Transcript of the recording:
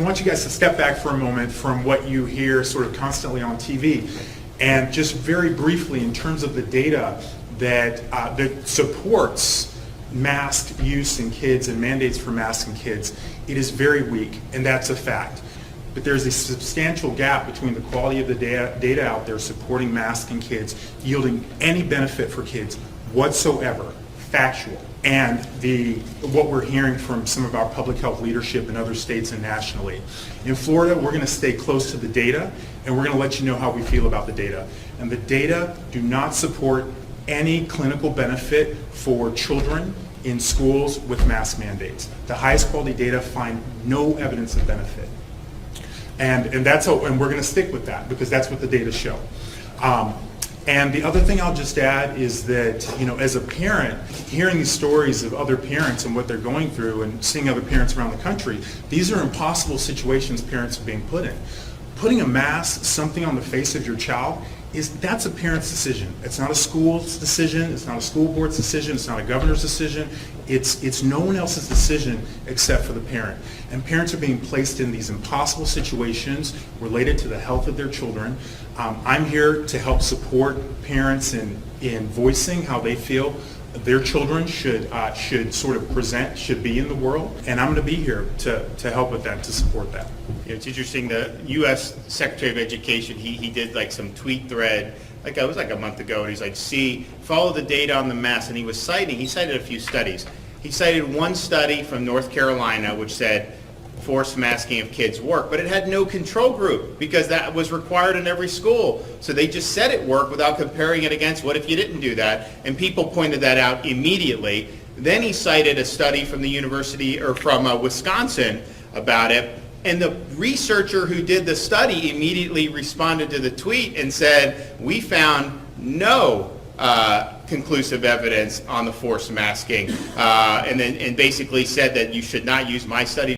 want you guys to step back for a moment from what you hear sort of constantly on TV, and just very briefly, in terms of the data that supports mask use in kids and mandates for masks in kids, it is very weak, and that's a fact. But there's a substantial gap between the quality of the data out there supporting masks in kids, yielding any benefit for kids whatsoever, factual, and what we're hearing from some of our public health leadership in other states and nationally. In Florida, we're going to stay close to the data, and we're going to let you know how we feel about the data. And the data do not support any clinical benefit for children in schools with mask mandates. The highest quality data find no evidence of benefit. And we're going to stick with that because that's what the data show. And the other thing I'll just add is that, as a parent, hearing these stories of other parents and what they're going through and seeing other parents around the country, these are impossible situations parents are being put in. Putting a mask, something on the face of your child, that's a parent's decision. It's not a school's decision, it's not a school board's decision, it's not a governor's decision. It's no one else's decision except for the parent. And parents are being placed in these impossible situations related to the health of their children. I'm here to help support parents in voicing how they feel their children should sort of present, should be in the world, and I'm going to be here to help with that, to support that. It's interesting, the U.S. Secretary of Education, he did like some tweet thread, it was like a month ago, and he's like, follow the data on the mask, and he cited a few studies. He cited one study from North Carolina which said forced masking of kids work, but it had no control group because that was required in every school. So they just said it worked without comparing it against what if you didn't do that, and people pointed that out immediately. Then he cited a study from the university or from Wisconsin about it, and the researcher who did the study immediately responded to the tweet and said, we found no conclusive evidence on the forced masking, and basically said that you should not use my study